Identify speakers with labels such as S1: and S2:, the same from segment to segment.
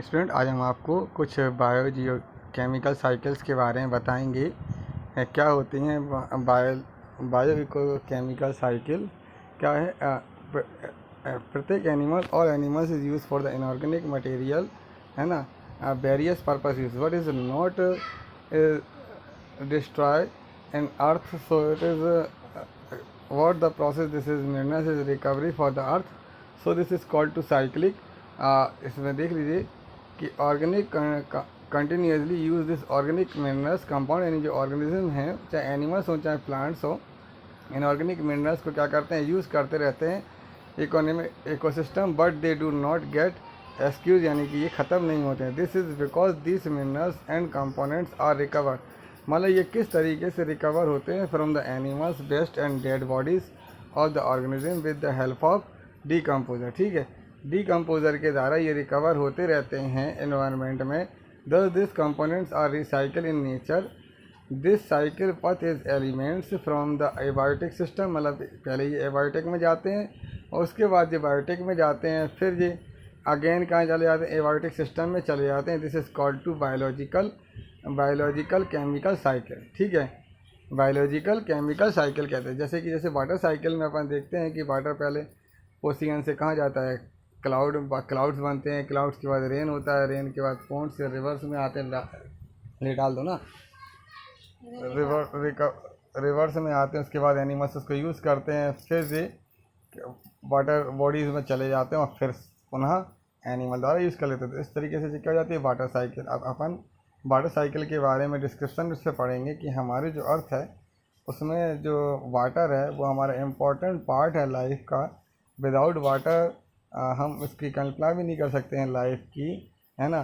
S1: Student, आज हम आपको कुछ बायो केमिकल साइकिल्स के बारे में बताएंगे। क्या होती हैं बायो केमिकल साइकिल क्या है। प्रत्येक एनिमल और animals is use for the inorganic material, है ना, various purpose use what is not destroy an earth, so it is what the process this is known as is recovery for the earth, so this is called to cyclic। इसमें देख लीजिए कि organic continuously use this organic minerals compound, यानी जो organism हैं, चाहे animals हो चाहे प्लांट्स हो, इनऑर्गेनिक मिनरल्स को क्या करते हैं, यूज़ करते रहते हैं ecosystem, but they do not get excuse, यानी कि ये ख़त्म नहीं होते हैं। This is because this minerals and components are recover, मतलब ये किस तरीके से रिकवर होते हैं from the animals waste and dead bodies of the organism with the help of decomposer. ठीक है, डीकम्पोजर के द्वारा ये रिकवर होते रहते हैं एनवायरनमेंट में। दस this components are recycle in nature. This cycle path is elements from the abiotic system, मतलब पहले ये एबायोटिक में जाते हैं और उसके बाद ये बायोटिक में जाते हैं, फिर ये अगेन कहाँ चले जाते हैं, एबायोटिक सिस्टम में चले जाते हैं। This is called to biological chemical cycle. ठीक है, बायोलॉजिकल केमिकल साइकिल कहते हैं। जैसे वाटर साइकिल में अपन देखते हैं कि वाटर पहले ओशियन से कहाँ जाता है, क्लाउड्स बनते हैं, क्लाउड्स के बाद रेन होता है, रेन के बाद पॉन्ड से रिवर्स में आते हैं, ले डाल दो ना, रिवर्स में आते हैं, उसके बाद एनिमल्स उसको यूज़ करते हैं, फिर से वाटर बॉडीज़ में चले जाते हैं और फिर पुनः एनिमल द्वारा यूज़ कर लेते हैं। तो इस तरीके से क्या हो जाती है वाटर साइकिल। अब अपन वाटर साइकिल के बारे में डिस्क्रिप्शन उससे पढ़ेंगे कि हमारे जो अर्थ है उसमें जो वाटर है वो हमारा इम्पोर्टेंट पार्ट है लाइफ का। विदाउट वाटर हम उसकी कल्पना भी नहीं कर सकते हैं लाइफ की, है ना।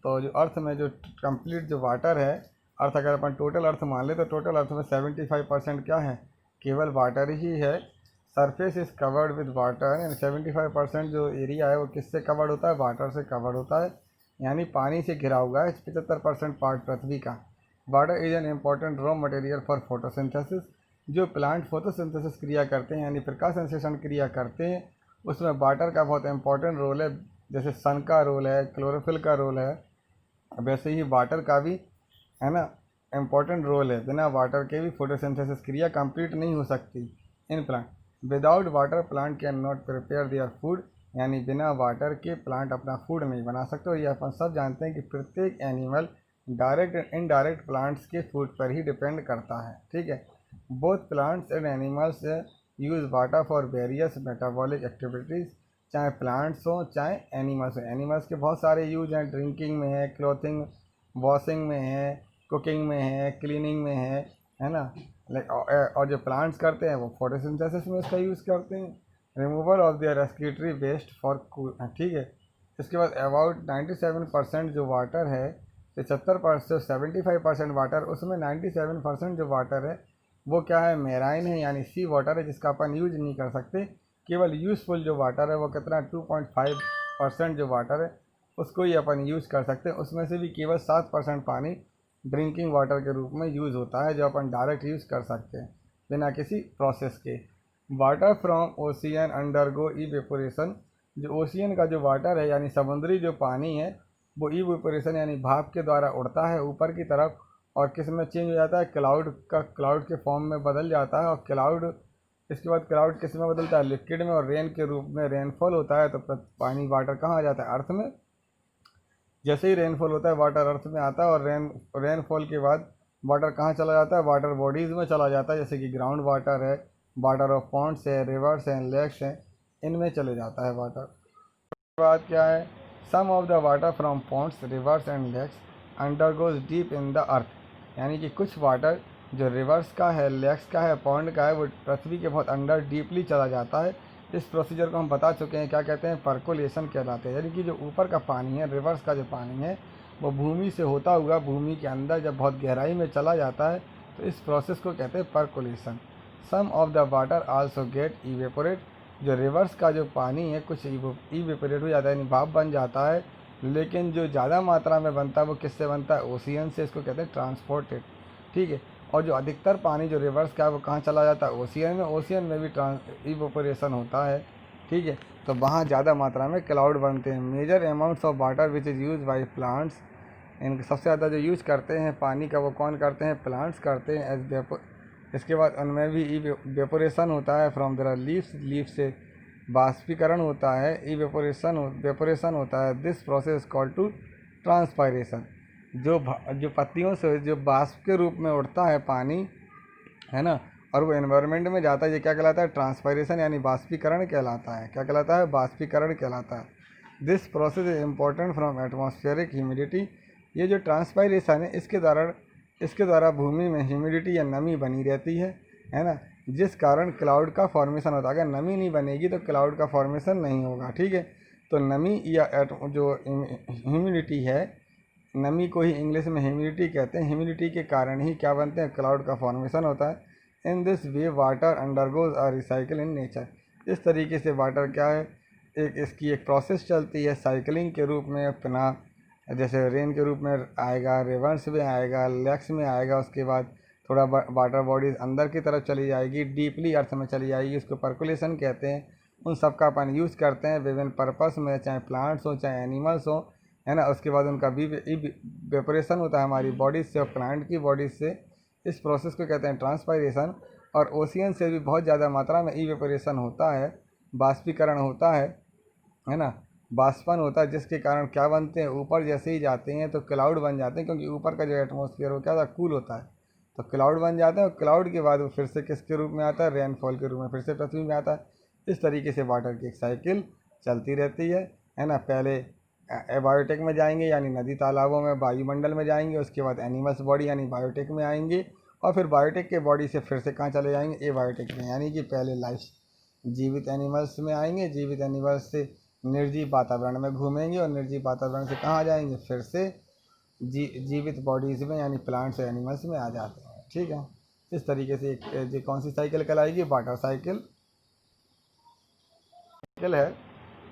S1: तो जो अर्थ में जो कंप्लीट जो वाटर है, अर्थ अगर अपन टोटल अर्थ मान ले तो टोटल अर्थ में 75% क्या है, केवल वाटर ही है। Surface is covered with water, यानी 75% जो एरिया है वो किससे कवर्ड होता है, वाटर से कवर्ड होता है, यानी पानी से घिरा हुआ है 75% पार्ट पृथ्वी का। Water is an important raw material for photosynthesis. जो प्लांट फोटोसिंथेसिस क्रिया करते हैं यानी प्रकाश संश्लेषण क्रिया करते हैं, उसमें वाटर का बहुत इंपॉर्टेंट रोल है। जैसे सन का रोल है, क्लोरोफिल का रोल है, वैसे ही वाटर का भी, है ना, इम्पॉर्टेंट रोल है। बिना वाटर के भी फोटोसिंथेसिस क्रिया कंप्लीट नहीं हो सकती in plant. Without water plant can not prepare their food, यानी बिना वाटर के प्लांट अपना फूड नहीं बना सकते। और ये अपन सब जानते हैं कि प्रत्येक animal direct and indirect plants के फूड पर ही डिपेंड करता है। ठीक है, both plants and animals use water for various metabolic activities, चाहे प्लांट्स हों चाहे एनिमल्स हों। एनिमल्स के बहुत सारे यूज हैं, ड्रिंकिंग में है, क्लॉथिंग वॉशिंग में है, कुकिंग में है, क्लीनिंग में है ना। और जो प्लांट्स करते हैं वो फोटोसिंथेसिस में उसका यूज़ करते हैं, removal of their respiratory waste for cool. ठीक है, इसके बाद अबाउट 97% जो वाटर है, 75% 75% वाटर, उसमें 97% जो वाटर है वो क्या है, मेराइन है, यानी सी वाटर है, जिसका अपन यूज नहीं कर सकते। केवल यूज़फुल जो वाटर है वो कितना 2.5% जो वाटर है उसको ही अपन यूज़ कर सकते हैं। उसमें से भी केवल 7% पानी ड्रिंकिंग वाटर के रूप में यूज़ होता है, जो अपन डायरेक्ट यूज़ कर सकते हैं बिना किसी प्रोसेस के। Water from ocean undergo evaporation. जो ओशियन का जो वाटर है यानी समुद्री जो पानी है वो इवेपोरेशन यानी भाप के द्वारा उड़ता है ऊपर की तरफ, और किस में चेंज हो जाता है, क्लाउड के फॉर्म में बदल जाता है। और क्लाउड, इसके बाद क्लाउड किस में बदलता है, लिक्विड में, और रेन के रूप में रेनफॉल होता है। तो पानी वाटर कहाँ आ जाता है, अर्थ में। जैसे ही रेनफॉल होता है वाटर अर्थ में आता है, और रेनफॉल के बाद वाटर कहाँ चला जाता है, वाटर बॉडीज़ में चला जाता है, जैसे कि ग्राउंड वाटर है, वाटर ऑफ पॉन्ड्स है, रिवर्स हैं, लेक्स हैं, इनमें चले जाता है वाटर। उसके बाद क्या है, some of the water from ponds, rivers and lakes undergoes deep in the earth, यानी कि कुछ वाटर जो रिवर्स का है, लेक्स का है, पॉन्ड का है, वो पृथ्वी के बहुत अंडर डीपली चला जाता है। इस प्रोसीजर को हम बता चुके हैं, क्या कहते हैं, परकोलेशन कहलाते हैं। यानी कि जो ऊपर का पानी है, रिवर्स का जो पानी है, वो भूमि से होता हुआ भूमि के अंदर जब बहुत गहराई में चला जाता है तो इस प्रोसेस को कहते हैं percolation. Some of the water also get evaporate. जो रिवर्स का जो पानी है कुछ इवेपोरेट हो जाता है, यानी भाप बन जाता है, लेकिन जो ज़्यादा मात्रा में बनता है वो किससे बनता है, ओशियन से, इसको कहते हैं ट्रांसपोर्टेड। ठीक है, और जो अधिकतर पानी जो रिवर्स का है वो कहाँ चला जाता है, ओशियन में। ओशियन में भी इवेपोरेशन होता है। ठीक है। तो वहाँ ज़्यादा मात्रा में क्लाउड बनते हैं। Major amounts of water which is use by plants, इनके सबसे ज़्यादा जो यूज़ करते हैं पानी का वो कौन करते हैं, प्लांट्स करते हैं एज वेपर। इसके बाद उनमें भी इवेपोरेशन होता है फ्रॉम देयर लीव्स, लीफ से बाष्पीकरण होता है, वेपोरेशन होता है। This process called to transpiration. जो पत्तियों से जो बाष्प के रूप में उड़ता है पानी, है ना, और वो एनवायरनमेंट में जाता है, ये क्या कहलाता है, ट्रांसपायरेशन यानी बाष्पीकरण कहलाता है। क्या कहलाता है, बाष्पीकरण कहलाता है। This process is important from atmospheric humidity. ये जो ट्रांसपायरेशन है इसके द्वारा भूमि में ह्यूमिडिटी या नमी बनी रहती है ना, जिस कारण क्लाउड का फॉर्मेशन होता है। अगर नमी नहीं बनेगी तो क्लाउड का फॉर्मेशन नहीं होगा, ठीक है। तो नमी या जो ह्यूमिडिटी है, नमी को ही इंग्लिश में ह्यूमिडिटी कहते हैं। ह्यूमिडिटी के कारण ही क्या बनते हैं, क्लाउड का फॉर्मेशन होता है। In this way water undergoes a recycle in nature. इस तरीके से वाटर क्या है, इसकी एक प्रोसेस चलती है साइकिलिंग के रूप में अपना, जैसे रेन के रूप में आएगा, रिवर्स में आएगा, लेक्स में आएगा, उसके बाद थोड़ा वाटर बॉडीज अंदर की तरफ चली जाएगी, डीपली अर्थ में चली जाएगी, उसको पर्कुलेशन कहते हैं। उन सब का अपन यूज़ करते हैं विभिन्न पर्पस में, चाहे प्लांट्स हो चाहे एनिमल्स हो, है ना। उसके बाद उनका भी वेपोरेशन होता है हमारी बॉडी से और प्लांट की बॉडी से। इस प्रोसेस को कहते हैं ट्रांसपायरेशन। और ओशियन से भी बहुत ज़्यादा मात्रा में इवेपोरेशन होता है, बाष्पीकरण होता है ना, बाष्पन होता है, जिसके कारण क्या बनते हैं, ऊपर जैसे ही जाते हैं तो क्लाउड बन जाते हैं, क्योंकि ऊपर का जो एटमॉस्फेयर हो क्या होता है, कूल होता है, तो क्लाउड बन जाते हैं। और क्लाउड के बाद वो फिर से किसके रूप में आता है, रेनफॉल के रूप में फिर से पृथ्वी में आता है। इस तरीके से वाटर की एक साइकिल चलती रहती है ना। पहले बायोटेक में जाएंगे यानी नदी तालाबों में, वायुमंडल में जाएंगे, उसके बाद एनिमल्स बॉडी यानी बायोटेक में आएंगे, और फिर बायोटेक के बॉडी से फिर से कहाँ चले जाएंगे, ए बायोटेक में, यानी कि पहले लाइफ जीवित एनिमल्स में आएंगे, जीवित एनिमल्स से निर्जीव वातावरण में घूमेंगे, और निर्जीव वातावरण से कहाँ जाएंगे, फिर से जीवित बॉडीज़ में यानी प्लांट्स और एनिमल्स में आ जाते हैं, ठीक है। इस तरीके से एक कौन सी साइकिल कहलाएगी, वाटर साइकिल है,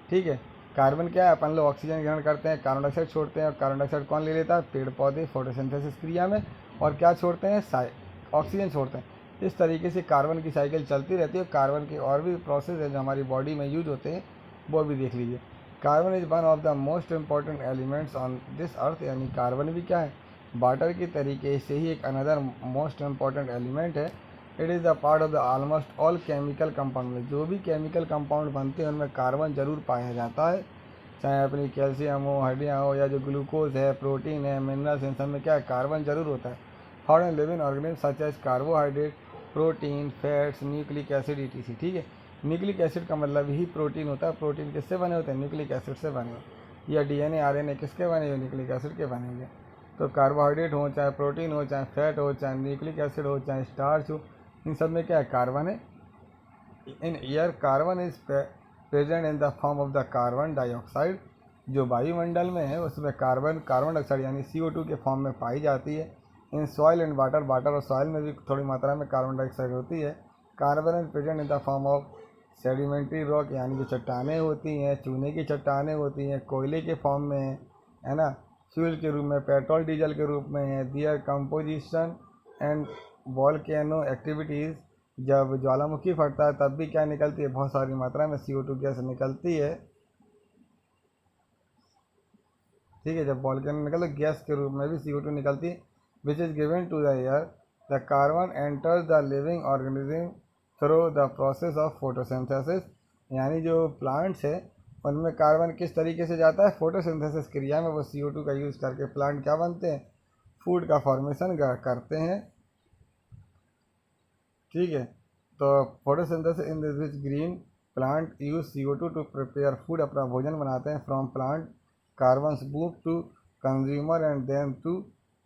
S1: ठीक है। कार्बन क्या है, अपन लोग ऑक्सीजन ग्रहण करते हैं, कार्बन डाइऑक्साइड छोड़ते हैं, और कार्बन डाइऑक्साइड कौन ले लेता है, पेड़ पौधे फोटोसिंथेसिस क्रिया में, और क्या छोड़ते हैं, ऑक्सीजन छोड़ते हैं। इस तरीके से कार्बन की साइकिल चलती रहती है। कार्बन के और भी प्रोसेस है जो हमारी बॉडी में यूज होते हैं, वो भी देख लीजिए। Carbon is one of the most important elements on this earth, यानी कार्बन भी क्या है, वाटर की तरीके से ही एक अनदर मोस्ट इम्पॉर्टेंट एलिमेंट है। It is the part of the almost all chemical compound में, जो भी केमिकल कंपाउंड बनते हैं उनमें कार्बन जरूर पाया जाता है, चाहे अपनी कैल्शियम हो, हड्डियाँ हो, या जो ग्लूकोज है, प्रोटीन है, मिनरल्स, इन सब में क्या है, कार्बन जरूर होता है। For an living organism such as carbohydrate, protein, fats, nucleic acid etc, ठीक है। न्यूक्लिक एसिड का मतलब ही प्रोटीन होता है। प्रोटीन किससे बने होते हैं, न्यूक्लिक एसिड से बने, या DNA RNA किसके बने, न्यूक्लिक एसिड के बनेंगे। तो कार्बोहाइड्रेट हो, चाहे प्रोटीन हो, चाहे फैट हो, चाहे न्यूक्लिक एसिड हो, चाहे स्टार्च हो, इन सब में क्या है, कार्बन है। In air carbon is present in the form of the carbon dioxide. जो वायुमंडल में है उसमें कार्बन डाइऑक्साइड यानी CO2 के फॉर्म में पाई जाती है। In soil and water, water और सॉइल में भी थोड़ी मात्रा में कार्बन डाइऑक्साइड होती है। Carbon is present in the form of sedimentary rock, यानी जो चट्टानें होती हैं, चूने की चट्टानें होती हैं, कोयले के फॉर्म में है ना, फ्यूल के रूप में, पेट्रोल डीजल के रूप में है। दियर कंपोजिशन एंड वॉल्केनो एक्टिविटीज़, जब ज्वालामुखी फटता है तब भी क्या निकलती है, बहुत सारी मात्रा में CO2 गैस निकलती है, ठीक है। जब वॉल्केनो निकलता है गैस के रूप में भी CO2 निकलती है, which is given to the air. The carbon enters the living organism through the process of photosynthesis, यानी जो प्लांट्स है उनमें कार्बन किस तरीके से जाता है, फोटोसिंथेसिस क्रिया में वो CO2 का यूज़ करके प्लांट क्या बनते हैं, फूड का फॉर्मेशन करते हैं, ठीक है। तो photosynthesis in this which green plant use CO2 to prepare food, अपना भोजन बनाते हैं। From plant carbons move to consumer and then to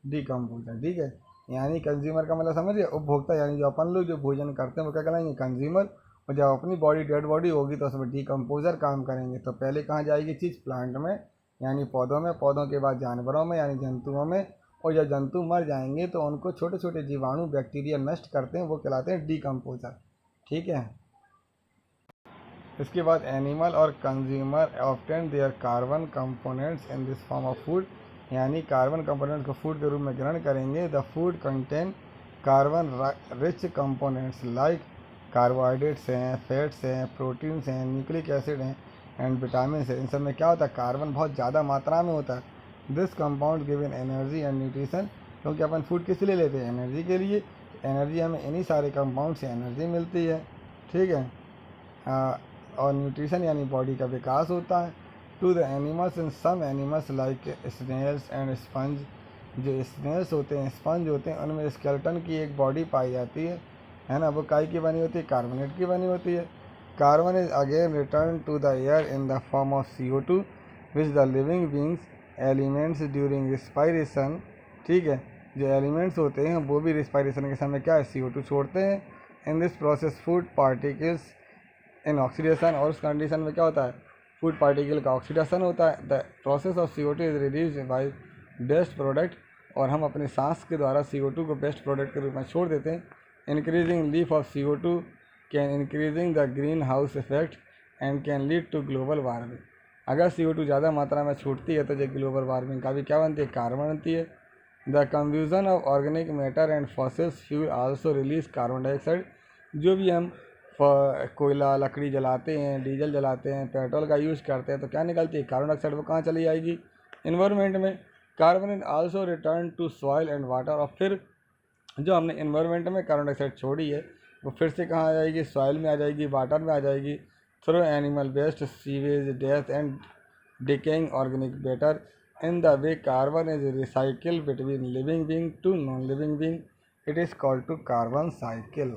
S1: decomposer, ठीक है। यानी कंज्यूमर का मतलब समझिए, उपभोक्ता, यानी जो अपन लोग जो भोजन करते हैं वो क्या कहलाएंगे, कंज्यूमर। और जब अपनी बॉडी डेड बॉडी होगी तो उसमें डिकम्पोजर काम करेंगे। तो पहले कहाँ जाएगी चीज़, प्लांट में यानी पौधों में, पौधों के बाद जानवरों में यानी जंतुओं में, और जब जंतु मर जाएंगे तो उनको छोटे छोटे जीवाणु बैक्टीरिया नष्ट करते हैं, वो कहलाते हैं डिकम्पोजर, ठीक है। इसके बाद एनिमल और consumer obtain their carbon components in this form of food, यानी कार्बन कंपोनेंट को फूड के रूप में ग्रहण करेंगे। The food contain carbon rich components like carbohydrates हैं, फैट्स हैं, प्रोटीन्स हैं, न्यूक्लिक एसिड हैं एंड विटामिन है। इन सब में क्या होता है, कार्बन बहुत ज़्यादा मात्रा में होता है। This compound given energy and nutrition, क्योंकि अपन फूड किस लिए लेते हैं, एनर्जी के लिए। एनर्जी हमें इन्हीं सारे कंपाउंड से एनर्जी मिलती है, ठीक है। और न्यूट्रिशन यानी बॉडी का विकास होता है। To the animals, in some animals like snails and sponge, जो स्नेल्स होते हैं, स्पंज होते हैं, उनमें स्केलेटन की एक बॉडी पाई जाती है ना। वो काई की बनी होती है, कार्बोनेट की बनी होती है। Carbon is again return to the air in the form of CO2 which the living beings elements during respiration, ठीक है। जो एलिमेंट्स होते हैं वो भी रिस्पायरेशन के समय क्या है, CO2 छोड़ते हैं। In this process food particles in oxidation, और उस कंडीशन में क्या होता है, फूड पार्टिकल का ऑक्सीडेशन होता है। The process of CO2 is release by best product, और हम अपने सांस के द्वारा CO2 को बेस्ट प्रोडक्ट के रूप में छोड़ देते हैं। Increasing leaf of CO2 can increasing the greenhouse effect and can lead to global warming. अगर CO2 ज़्यादा मात्रा में छूटती है तो जो ग्लोबल वार्मिंग का भी क्या बनती है, कारण बनती है। The combustion of organic matter and fossils fuel also release carbon dioxide. जो भी हम कोयला, लकड़ी जलाते हैं, डीजल जलाते हैं, पेट्रोल का यूज़ करते हैं, तो क्या निकलती है, कार्बन डाइऑक्साइड। वो कहाँ चली जाएगी, इन्वायरमेंट में। Carbon is also return to soil and water, और फिर जो हमने इन्वायरमेंट में कार्बन डाइऑक्साइड छोड़ी है वो फिर से कहाँ आ जाएगी, सॉइल में आ जाएगी, वाटर में आ जाएगी, through animal waste, sewage, death and decaying organic matter. In the way carbon is recycle between living being to non living being, it is called to carbon cycle.